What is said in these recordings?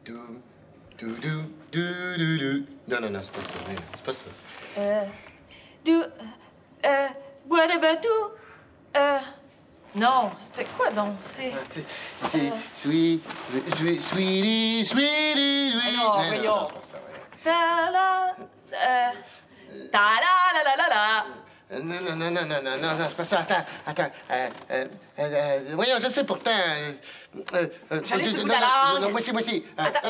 Doum, doudou, doudou. Non, non, non, c'est pas ça. C'est pas ça. What about you? Non, c'était quoi donc? C'est sweetie, sweetie. Non, voyons. Ta la, ta la la la la. Non, c'est pas ça. Attends. Voyons, je sais pourtant. J'allais sur la langue. Non, moi aussi. Attends.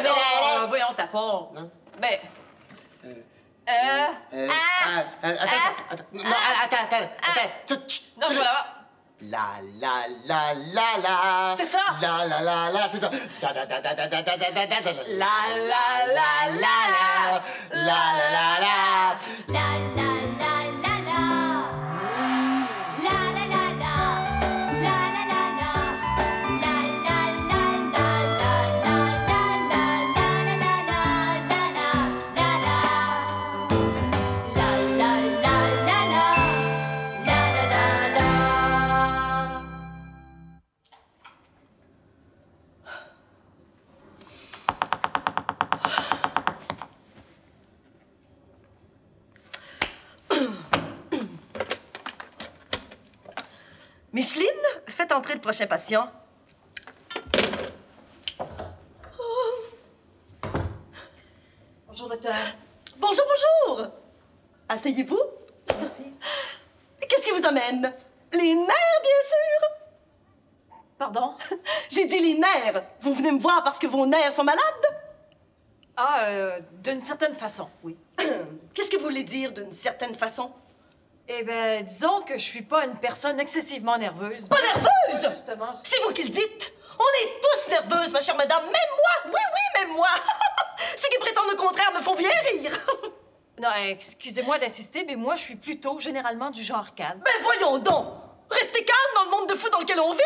Non, voyons, t'as pas. Non? Ben... Attends. Non, je vais là-bas. La. C'est ça. La, c'est ça. La. Micheline, faites entrer le prochain patient. Bonjour, docteur. Bonjour. Asseyez-vous. Merci. Qu'est-ce qui vous amène? Les nerfs, bien sûr. Pardon? J'ai dit les nerfs. Vous venez me voir parce que vos nerfs sont malades? D'une certaine façon, oui. Qu'est-ce que vous voulez dire d'une certaine façon? Eh bien, disons que je suis pas une personne excessivement nerveuse. Pas nerveuse? Justement. C'est vous qui le dites. On est tous nerveuses, ma chère madame. Même moi. Oui, même moi. Ceux qui prétendent le contraire me font bien rire. Non, excusez-moi d'insister, mais moi, je suis plutôt généralement du genre calme. Ben voyons donc. Restez calme dans le monde de fou dans lequel on vit.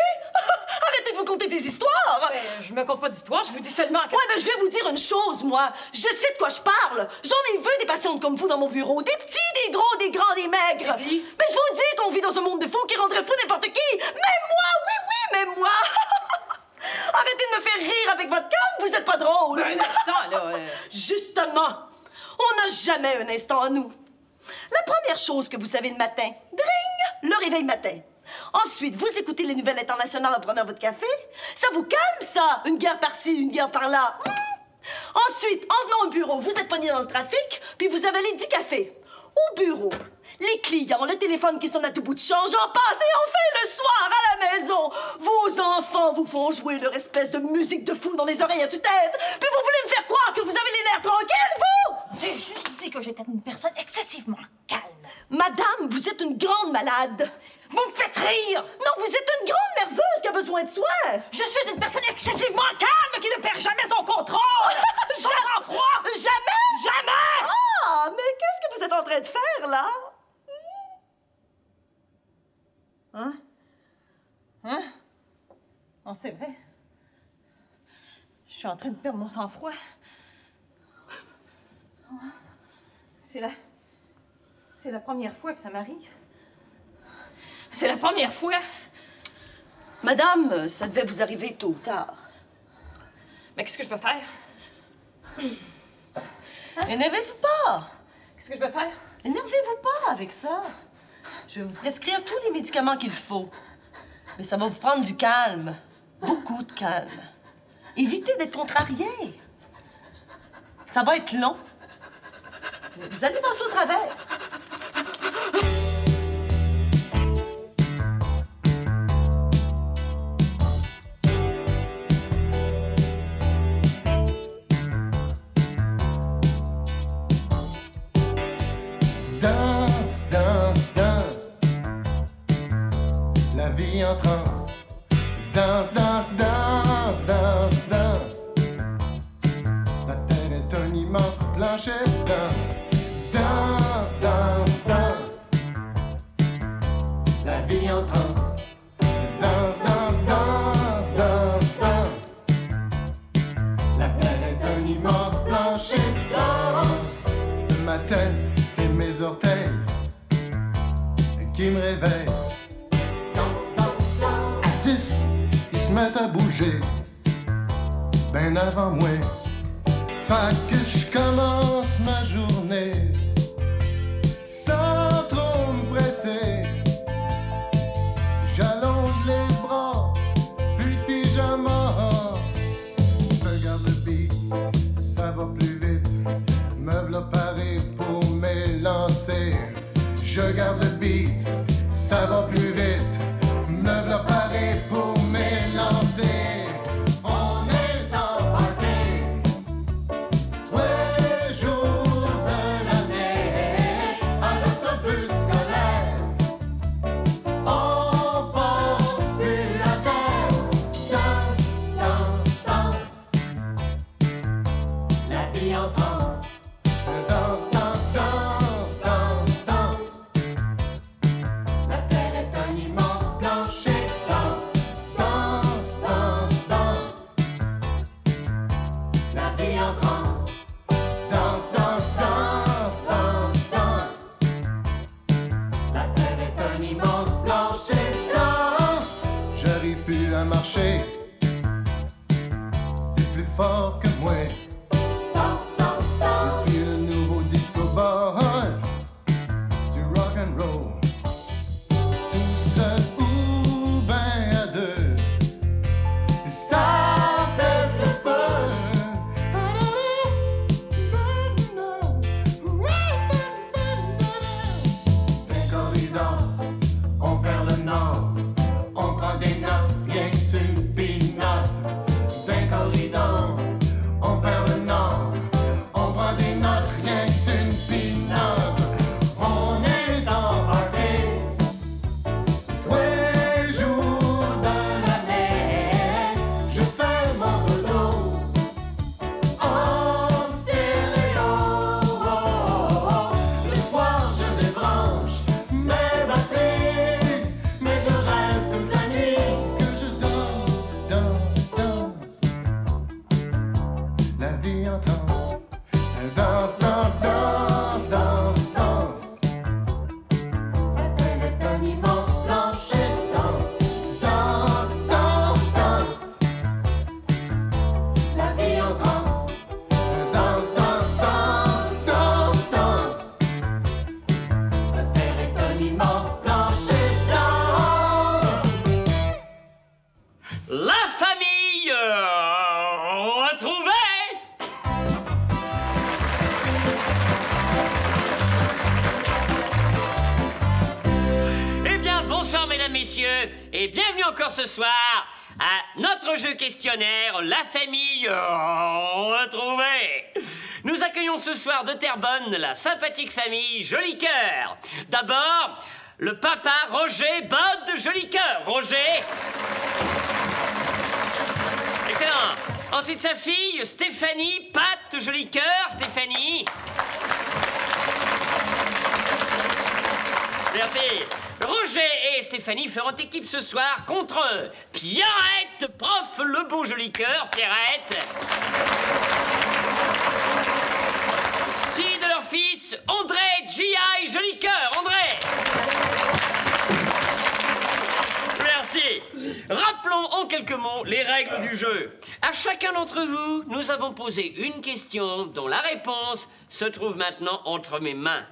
Arrêtez de vous conter des histoires. Ben, je me compte pas d'histoire, je vous dis seulement que... Ouais, ben je vais vous dire une chose, moi. Je sais de quoi je parle. J'en ai vu des patientes comme vous dans mon bureau. Des petits, des gros, des grands, des maigres. Et puis? Mais je vous dis qu'on vit dans un monde de fous qui rendrait fou n'importe qui. Même moi, oui, même moi. Arrêtez de me faire rire avec votre calme, vous êtes pas drôle. Ben, un instant, là... Justement, on n'a jamais un instant à nous. La première chose que vous savez le matin, dring, le réveil matin. Ensuite, vous écoutez les nouvelles internationales en prenant votre café. Ça vous calme, ça? Une guerre par-ci, une guerre par-là. Ensuite, en venant au bureau, vous êtes pogné dans le trafic, puis vous avalez 10 cafés. Au bureau, les clients, le téléphone qui sonne à tout bout de champ, j'en passe, et enfin, le soir, à la maison, vos enfants vous font jouer leur espèce de musique de fou dans les oreilles à tue-tête. Puis vous voulez me faire croire que vous avez les nerfs tranquilles, vous? J'ai juste dit que j'étais une personne excessivement calme. Madame, vous êtes une grande malade. Vous me faites rire! Non, vous êtes une grande nerveuse qui a besoin de soins. Je suis une personne excessivement calme qui ne perd jamais son contrôle! Son sang-froid! Jamais? Jamais! Ah, mais qu'est-ce que vous êtes en train de faire, là? Hein? Non, c'est vrai. Je suis en train de perdre mon sang-froid. C'est la première fois que ça m'arrive. C'est la première fois. Madame, ça devait vous arriver tôt ou tard. Mais qu'est-ce que je vais faire? Énervez-vous pas. Qu'est-ce que je vais faire? Énervez-vous pas avec ça. Je vais vous prescrire tous les médicaments qu'il faut. Mais ça va vous prendre du calme. Beaucoup de calme. Évitez d'être contrarié. Ça va être long. Mais vous allez passer au travers. Danse, danse, danse. La vie en transe. Danse, danse, danse, danse, danse. La terre est un immense plancher de danse. Danse, danse, danse. La vie en transe. Danse, danse, danse, danse, danse. La terre est un immense plancher de danse. Le matin, c'est mes orteils qui me réveillent. À 10, ils se se mettent à bouger, ben avant moi. Fait que je commence ma journée sans trop me presser. J'allonge les bras, puis le pyjama. Regarde le beat, ça va plus vite. Me v'là paré pour m'élancer. Je garde le beat, ça va plus vite. Me v'là paré pour m'élancer. On est en party, tous les jours de l'année, à l'autobus scolaire. On part plus la terre. Danse, danse, danse. La vie en danse. Danse, danse, danse, danse, danse. La terre est un immense plancher. Danse, danse, danse, danse. La vie en danse. Danse, danse, danse, danse, danse. La terre est un immense plancher. Danse. J'arrive plus à marcher. C'est plus fort que moi. Je suis le nouveau disco boy du rock and roll. Tout seul ou ben à deux, ça pète le feu. D'un corridor, on perd le nord. On prend des notes, rien que sur une pinotte. D'un corridor, on perd le nord. On prend des notes, rien que sur une pinotte. On est en party, tous les jours de l'année. Je fais mon dodo en stéréo. Le soir, je débranche mes batteries, mais je rêve toute la nuit que je danse, danse, danse. La vie en danse. Danse, danse, danse, danse, danse. La terre est un immense plancher. Danse, danse, danse, danse. La vie en danse. Danse, danse, danse, danse, danse. La terre est un immense plancher. Danse. La famille retrouvée. Eh bien, bonsoir mesdames, messieurs, et bienvenue encore ce soir à notre jeu questionnaire, la famille retrouvée. Nous accueillons ce soir de Terrebonne la sympathique famille Jolicoeur. D'abord, le papa Roger Bod Jolicoeur. Roger. Excellent. Ensuite, sa fille Stéphanie Pat Jolicoeur. Stéphanie. Merci. Roger et Stéphanie feront équipe ce soir contre Pierrette, prof Lebeau Jolicoeur. Pierrette. Suivi de leur fils André G.I. Jolicoeur. André. Merci. Rappelons en quelques mots les règles du jeu. À chacun d'entre vous, nous avons posé une question dont la réponse se trouve maintenant entre mes mains.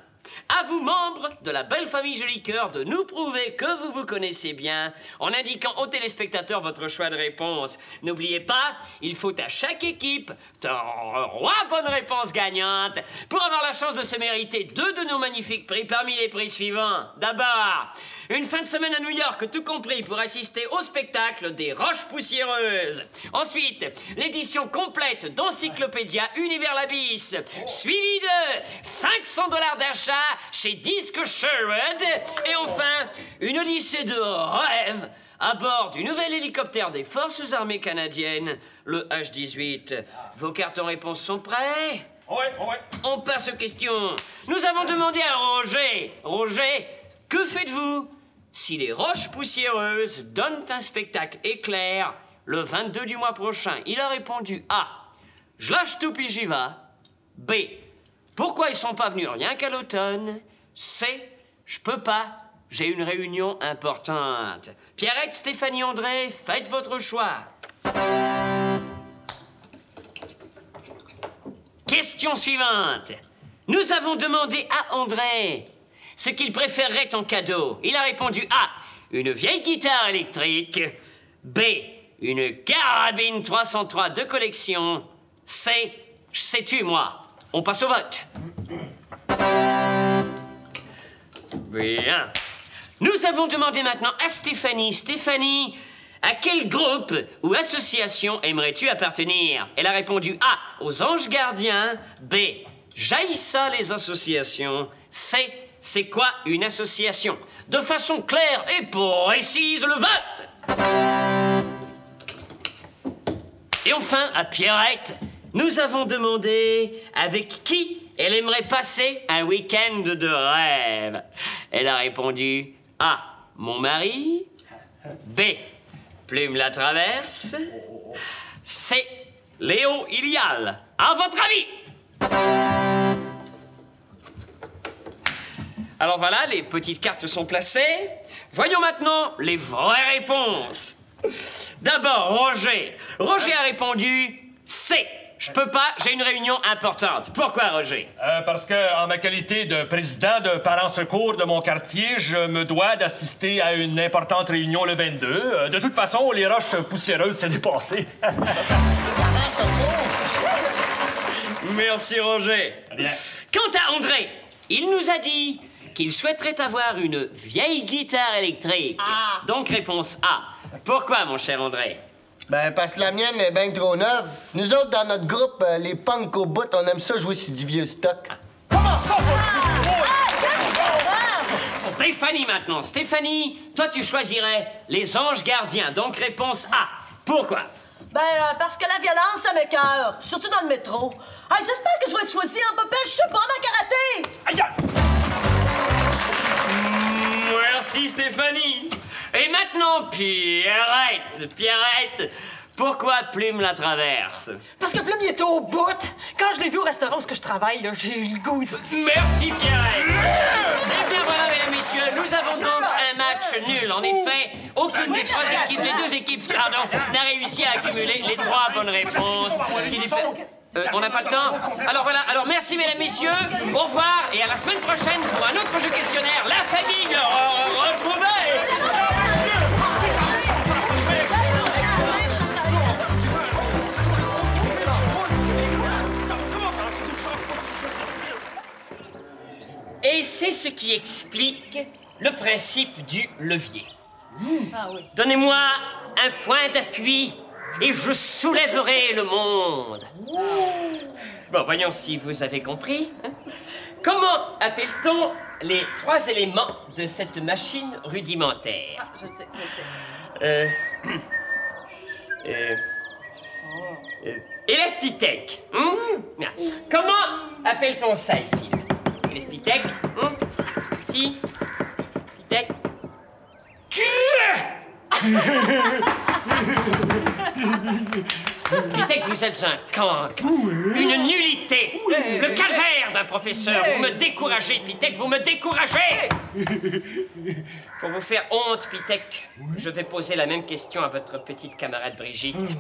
À vous, membres de la belle famille Jolicoeur, de nous prouver que vous vous connaissez bien en indiquant aux téléspectateurs votre choix de réponse. N'oubliez pas, il faut à chaque équipe 3 bonnes réponses gagnantes pour avoir la chance de se mériter 2 de nos magnifiques prix parmi les prix suivants. D'abord, une fin de semaine à New York, tout compris, pour assister au spectacle des Roches Poussiéreuses. Ensuite, l'édition complète d'Encyclopédia Univers l'Abysse, suivie de 500 $ d'achat chez Disque Sherwood. Et enfin, une odyssée de rêve à bord du nouvel hélicoptère des Forces armées canadiennes, le H-18. Vos cartes en réponse sont prêts? Ouais. On passe aux questions. Nous avons demandé à Roger. Roger, que faites-vous si les Roches Poussiéreuses donnent un spectacle éclair le 22 du mois prochain? Il a répondu A. Je lâche tout puis j'y vais. B. Pourquoi ils sont pas venus rien qu'à l'automne? C. Je peux pas. j'ai une réunion importante. Pierrette, Stéphanie, André, faites votre choix. Question suivante. Nous avons demandé à André ce qu'il préférerait en cadeau. Il a répondu A, une vieille guitare électrique. B, une carabine 303 de collection. C, sais-tu, moi. On passe au vote. Bien. Nous avons demandé maintenant à Stéphanie. Stéphanie, à quel groupe ou association aimerais-tu appartenir? Elle a répondu A, aux Anges Gardiens. B, Jaïssa les associations. C, c'est quoi une association? De façon claire et précise, le vote! Et enfin, à Pierrette, nous avons demandé avec qui elle aimerait passer un week-end de rêve. Elle a répondu A, mon mari. B, Plume la Traverse. C, Léo Ilial. À votre avis? Alors voilà, les petites cartes sont placées. Voyons maintenant les vraies réponses. D'abord, Roger. Roger a répondu C. Je peux pas, j'ai une réunion importante. Pourquoi, Roger? Parce que, en ma qualité de président de Parents Secours de mon quartier, je me dois d'assister à une importante réunion le 22. De toute façon, les roches poussiéreuses, c'est dépassé. Merci, Roger. Bien. Quant à André, il nous a dit qu'il souhaiterait avoir une vieille guitare électrique. Ah. Donc, réponse A. Pourquoi, mon cher André? Ben, parce que la mienne est bien trop neuve. Nous autres, dans notre groupe, les punks au bout, on aime ça jouer sur du vieux stock. Comment ça, Stéphanie, maintenant. Stéphanie, toi, tu choisirais les Anges Gardiens. Donc, réponse A. Pourquoi? Ben, parce que la violence, ça m'écoeure, surtout dans le métro. Hey, j'espère que je vais être choisie en popelle, je sais pas, en karaté! Aïe, aïe. Merci, Stéphanie. Et maintenant, Pierrette. Pierrette, pourquoi Plume la Traverse? Parce que Plume, il était au bout. Quand je l'ai vu au restaurant où je travaille, là, j'ai eu le goût de... Merci, Pierrette. Eh bien, voilà, mesdames, messieurs, nous avons donc un match nul. En effet, aucune des trois équipes, des deux équipes, pardon, n'a réussi à accumuler les trois bonnes réponses. Ce qui les fait... on n'a pas le temps. Alors voilà, alors merci, mesdames, messieurs. Au revoir et à la semaine prochaine pour un autre jeu questionnaire. La famille retrouvée. Et c'est ce qui explique le principe du levier. Ah oui. Donnez-moi un point d'appui et je soulèverai le monde. Bon, voyons si vous avez compris. Comment appelle-t-on les trois éléments de cette machine rudimentaire? Je sais. Élève Pitec. Bien. Comment appelle-t-on ça ici? Élève Pitec. Ici. Pitec. Pitec, vous êtes un cancre, une nullité, le calvaire d'un professeur. Vous me découragez, Pitec, vous me découragez. Pour vous faire honte, Pitec, je vais poser la même question à votre petite camarade Brigitte.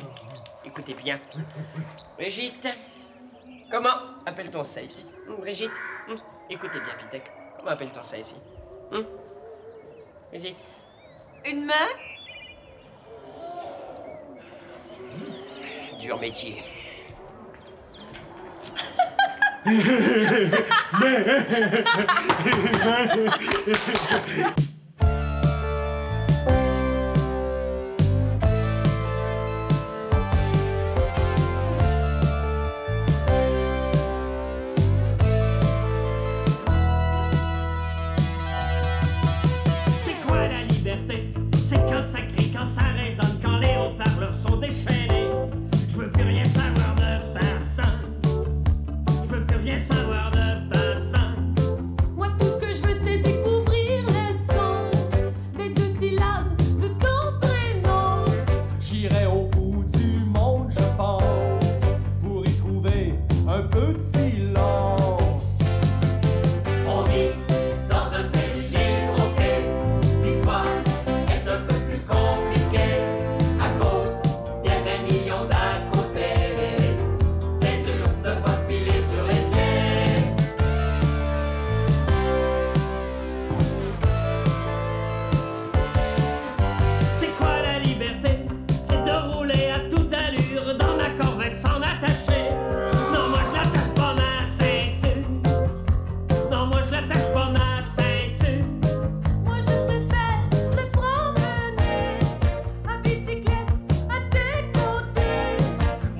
Écoutez bien. Brigitte, comment appelle-t-on ça ici? Brigitte, écoutez bien, Pitec. Comment appelle-t-on ça ici? Brigitte? Une main? Dur métier. C'est quoi la liberté? C'est quand ça crie, quand ça résonne, quand les haut-parleurs sont déchaînés. Je veux plus rien savoir de personne. Je veux plus rien savoir de personne. Moi tout ce que je veux c'est découvrir le son.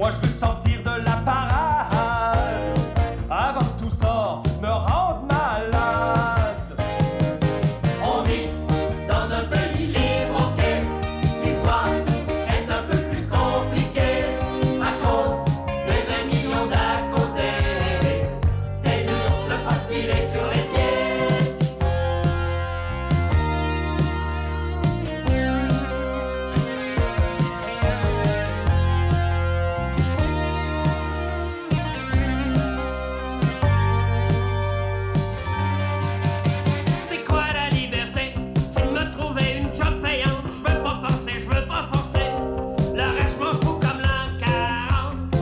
Moi, je veux sortir de la parade avant que tout ça me rende malade. On vit dans un pays libre, ok. L'histoire est un peu plus compliquée à cause des 20 millions d'à côté. C'est dur de pas se piler sur les pieds. C'est quoi la liberté? C'est de me trouver une job payante. Je veux pas penser, je veux pas forcer. Le reste, je m'en fous comme l'an 40.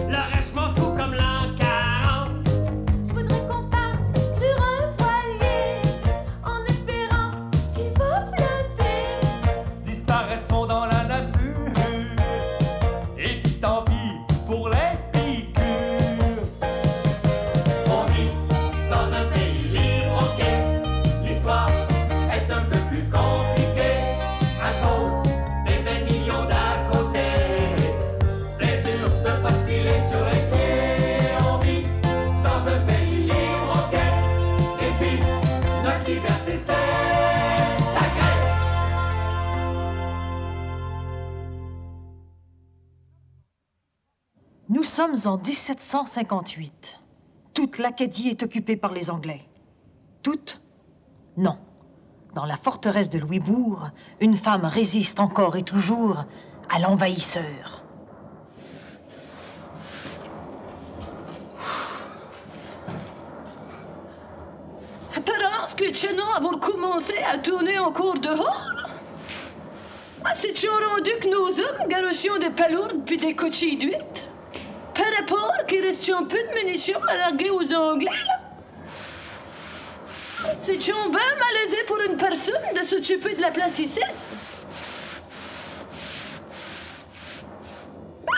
Le reste, je m'en fous comme l'an 40. Je voudrais qu'on parte sur un voilier en espérant qu'il va flotter. Disparaissons dans la nature, et puis tant pis pour les piqûres. On vit dans un pays libre, ok. L'histoire est un peu plus compliquée à cause des 20 millions d'à côté. C'est dur de pas se filer sur les pieds. On vit dans un pays libre, ok. Et puis, notre liberté, c'est sacré. Nous sommes en 1758. Toute l'Acadie est occupée par les Anglais. Toute? Non. Dans la forteresse de Louisbourg, une femme résiste encore et toujours à l'envahisseur. Apparence que les chaînons vont commencer à tourner en cours de hall. C'est-tu rendu que nos hommes garochions des palourdes puis des cochilles d'huîtres? Par rapport qu'il reste un peu de munitions à larguer aux Anglais, là? C'est-tu bien malaisé pour une personne de s'occuper de la place ici?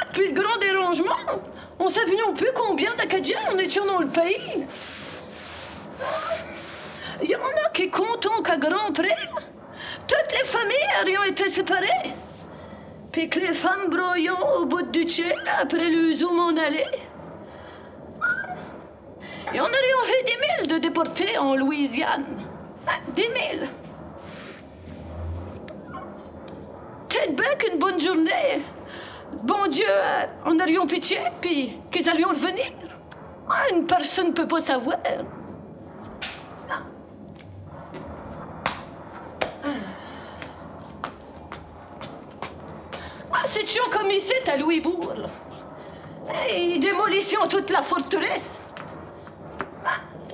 Depuis le grand dérangement, on savions plus combien d'Acadiens on étions dans le pays. Il y en a qui comptent qu'à grand prix, toutes les familles auraient été séparées. Puis que les femmes broyant au bout du tien après le zoo m'en aller. Et on aurait eu des mille de déportés en Louisiane. Des mille. Peut-être bien qu'une bonne journée, bon Dieu, on aurait pitié, puis qu'ils allions revenir. Une personne ne peut pas savoir. C'est-tu comme ici, à Louisbourg? Et démolition toute la forteresse.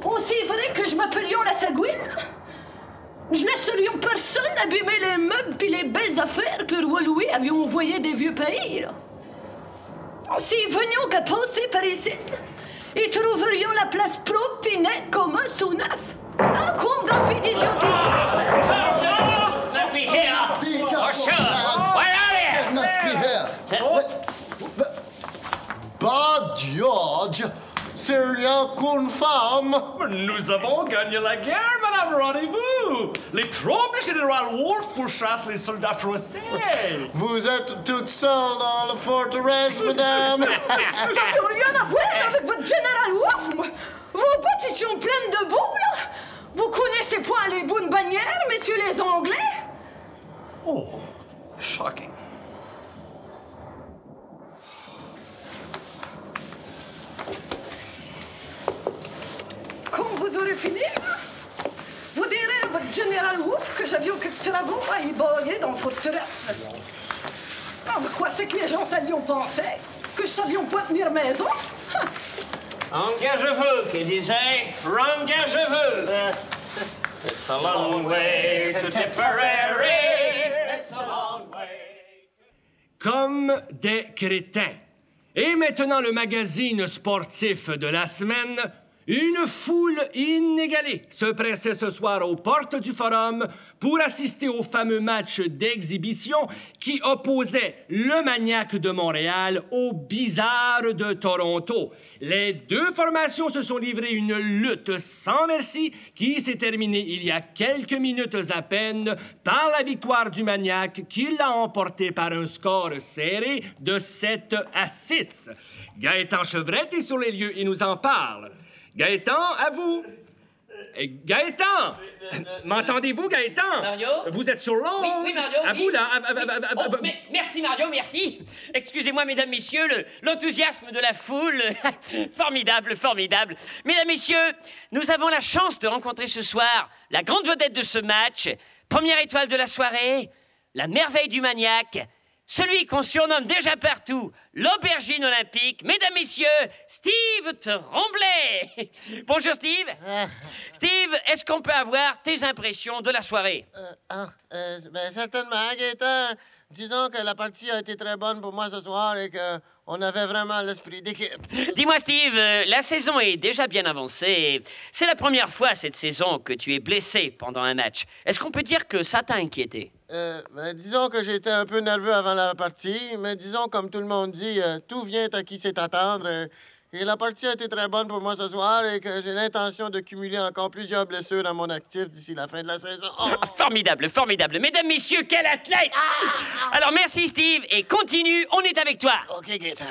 Aussi vrai que je m'appelions la Sagouine, je laisserions personne abîmer les meubles puis les belles affaires que le roi Louis avait envoyées des vieux pays. Là. Si venions qu'à passer par ici, et trouverions la place propre puis nette comme un sous neuf. Comme dans le pays toujours. Must be here. For sure. Where are you? Must be here. Bah, George, c'est rien qu'une femme. Nous avons gagné la guerre, Madame Rendez-vous. Les troupes du général Wolfe pourchassent les soldats français. Vous êtes toute seule dans la forteresse, madame. Vous n'avez rien à voir avec votre général Wolfe. Vos bottes sont pleines de boue, là. Vous connaissez point les bonnes bannières, messieurs les Anglais? Oh, shocking. Quand vous aurez fini, vous direz à votre général Wolfe que j'avions quelques travaux à y bailler dans la forteresse. Ah, mais quoi c'est que les gens s'allions penser? Que je savions pas tenir maison? Engagez-vous, qui disait, engagez-vous. It's a long way to Tipperary. It's a long way. Comme des crétins. Et maintenant, le magazine sportif de la semaine, Une foule inégalée se pressait ce soir aux portes du Forum pour assister au fameux match d'exhibition qui opposait le Maniac de Montréal au Bizarre de Toronto. Les deux formations se sont livrées une lutte sans merci qui s'est terminée il y a quelques minutes à peine par la victoire du Maniac qui l'a emporté par un score serré de 7-6. Gaëtan Chevrette est sur les lieux et nous en parle. Gaëtan, à vous. Gaëtan! M'entendez-vous, Gaëtan? Mario? Vous êtes sur l'eau? Oui, Mario. À vous, là. Merci, Mario, merci. Excusez-moi, mesdames, messieurs, l'enthousiasme de la foule. Formidable, formidable. Mesdames, messieurs, nous avons la chance de rencontrer ce soir la grande vedette de ce match, première étoile de la soirée, la merveille du Maniac, celui qu'on surnomme déjà partout l'aubergine olympique. Mesdames, messieurs, Steve Tremblay. Bonjour, Steve. Steve, est-ce qu'on peut avoir tes impressions de la soirée? Ben, certainement, Gaëtan. Disons que la partie a été très bonne pour moi ce soir et qu'on avait vraiment l'esprit d'équipe. Dis-moi, Steve, la saison est déjà bien avancée. C'est la première fois cette saison que tu es blessé pendant un match. Est-ce qu'on peut dire que ça t'a inquiété? Ben, disons que j'étais un peu nerveux avant la partie, mais disons, comme tout le monde dit, tout vient à qui sait attendre. Et la partie a été très bonne pour moi ce soir et que j'ai l'intention de cumuler encore plusieurs blessures dans mon actif d'ici la fin de la saison. Oh! Formidable, formidable. Mesdames, messieurs, quel athlète! Alors, merci, Steve, et continue, on est avec toi. OK, Gaëtan.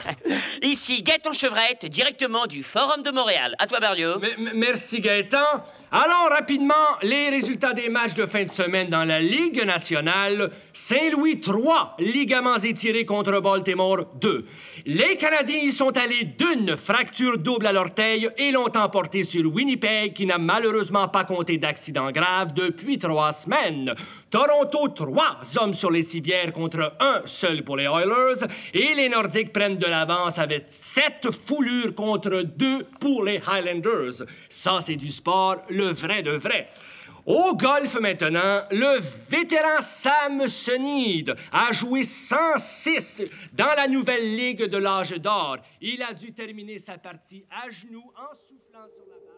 Ici, Gaëtan Chevrette, directement du Forum de Montréal. À toi, Mario. Merci, Gaëtan. Allons rapidement les résultats des matchs de fin de semaine dans la Ligue nationale. Saint-Louis 3, ligaments étirés contre Baltimore 2. Les Canadiens y sont allés d'une fracture double à l'orteil et l'ont emporté sur Winnipeg, qui n'a malheureusement pas compté d'accident grave depuis 3 semaines. Toronto, 3 hommes sur les civières contre 1 seul pour les Oilers. Et les Nordiques prennent de l'avance avec 7 foulures contre 2 pour les Highlanders. Ça, c'est du sport, le vrai de vrai. Au golf maintenant, le vétéran Sam Snead a joué 106 dans la nouvelle Ligue de l'âge d'or. Il a dû terminer sa partie à genoux en soufflant sur la balle.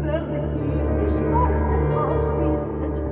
Vergießt die Schwarze aus wie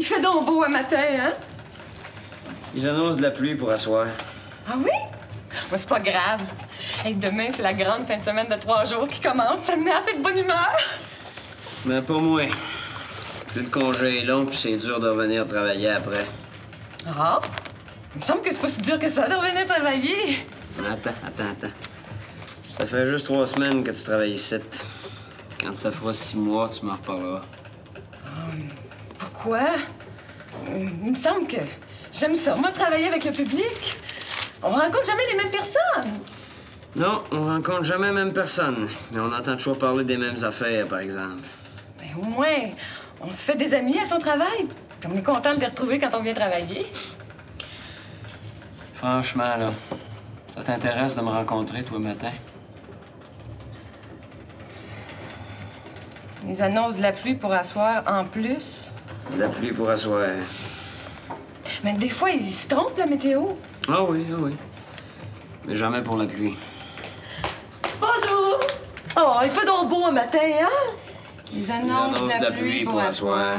Il fait donc beau un matin, hein? Ils annoncent de la pluie pour asseoir. Ah oui? Moi, c'est pas grave. Hey, demain, c'est la grande fin de semaine de 3 jours qui commence. Ça me met assez de bonne humeur. Mais pas moi. Plus le congé est long, puis c'est dur de revenir travailler après. Ah? Il me semble que c'est pas si dur que ça de revenir travailler. Attends. Ça fait juste 3 semaines que tu travailles ici. Quand ça fera 6 mois, tu m'en reparleras. Pourquoi? Il me semble que j'aime ça, moi, travailler avec le public. On rencontre jamais les mêmes personnes. Non, on rencontre jamais la même personne. Mais on entend toujours parler des mêmes affaires, par exemple. Ben, au moins, on se fait des amis à son travail. Puis on est content de les retrouver quand on vient travailler. Franchement, là, ça t'intéresse de me rencontrer, toi, matin? Ils annoncent de la pluie pour asseoir en plus. De la pluie pour asseoir. Mais des fois, ils se trompent, la météo. Ah oui. Mais jamais pour la pluie. Bonjour! Oh, il fait donc beau un matin, hein? Ils annoncent de la pluie pour asseoir.